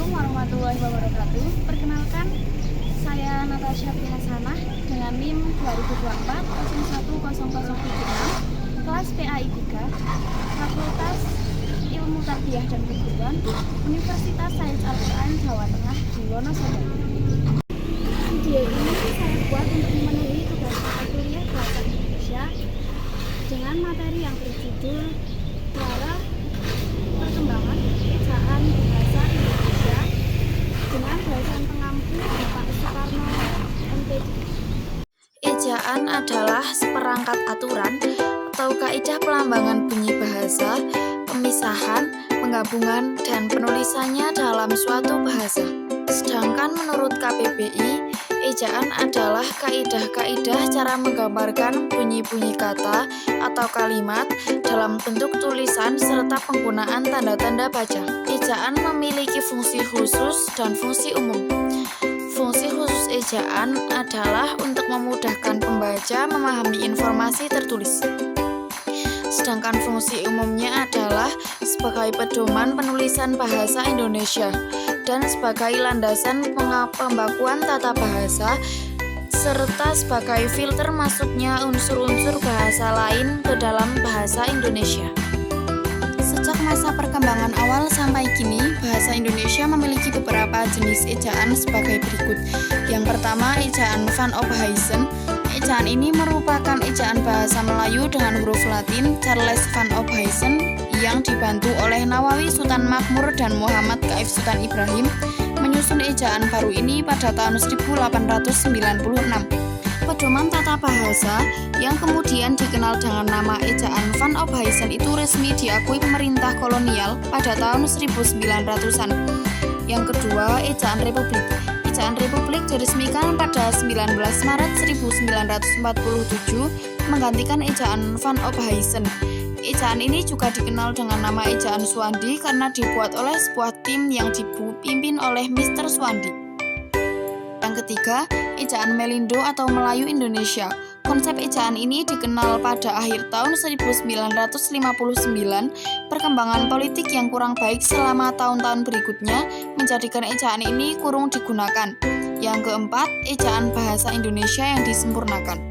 Assalamualaikum warahmatullahi wabarakatuh. Perkenalkan, saya Natasha Prihasanah dengan NIM 2024 01076, kelas PAI 3, Fakultas Ilmu Tarbiyah dan Keguruan, Universitas Sains Al-Quran Jawa Tengah di Wonosobo. Video ini saya buat untuk memenuhi tugas mata kuliah Bahasa Indonesia dengan materi yang berjudul Cara Perkembangan Ejaan Bahasa Indonesia dengan bahasan pengampu Bapak Soekarno MPD. Ejaan adalah seperangkat aturan atau kaidah pelambangan bunyi bahasa, pemisahan, penggabungan, dan penulisannya dalam suatu bahasa. Sedangkan menurut KBBI, ejaan adalah kaidah-kaidah cara menggambarkan bunyi-bunyi kata atau kalimat dalam bentuk tulisan serta penggunaan tanda-tanda baca. Ejaan memiliki fungsi khusus dan fungsi umum. Fungsi khusus ejaan adalah untuk memudahkan pembaca memahami informasi tertulis. Sedangkan fungsi umumnya adalah sebagai pedoman penulisan bahasa Indonesia dan sebagai landasan pembakuan tata bahasa serta sebagai filter masuknya unsur-unsur bahasa lain ke dalam bahasa Indonesia. Sejak masa perkembangan awal sampai kini, bahasa Indonesia memiliki beberapa jenis ejaan sebagai berikut. Yang pertama, ejaan Van Ophuijsen. Ejaan ini merupakan ejaan bahasa Melayu dengan huruf Latin Charles Van Ophuijsen yang dibantu oleh Nawawi Sultan Makmur dan Muhammad Kaif Sultan Ibrahim menyusun ejaan baru ini pada tahun 1896. Pedoman tata bahasa yang kemudian dikenal dengan nama ejaan Van Ophuijsen itu resmi diakui pemerintah kolonial pada tahun 1900-an. Yang kedua, ejaan Republik. Ejaan Republik diresmikan pada 19 Maret 1947 menggantikan ejaan Van Ophuijsen. Ejaan ini juga dikenal dengan nama ejaan Suwandi karena dibuat oleh sebuah tim yang dipimpin oleh Mr. Suwandi. Yang ketiga, ejaan Melindo atau Melayu Indonesia. Konsep ejaan ini dikenal pada akhir tahun 1959. Perkembangan politik yang kurang baik selama tahun-tahun berikutnya menjadikan ejaan ini kurang digunakan. Yang keempat, ejaan bahasa Indonesia yang disempurnakan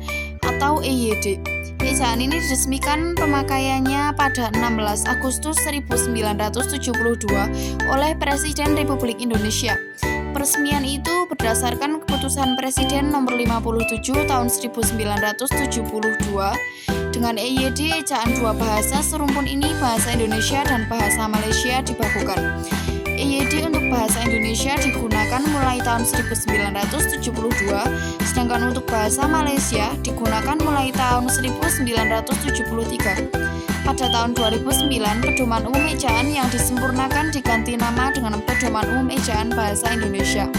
atau EYD. Ejaan ini diresmikan pemakaiannya pada 16 Agustus 1972 oleh Presiden Republik Indonesia. Peresmian itu berdasarkan keputusan Presiden nomor 57 tahun 1972. Dengan EYD, ejaan dua bahasa serumpun ini bahasa Indonesia dan bahasa Malaysia dibakukan. EYD untuk bahasa Indonesia digunakan mulai tahun 1972, sedangkan untuk bahasa Malaysia digunakan mulai tahun 1973. Pada tahun 2009, Pedoman Umum Ejaan yang disempurnakan diganti nama dengan Pedoman Umum Ejaan Bahasa Indonesia.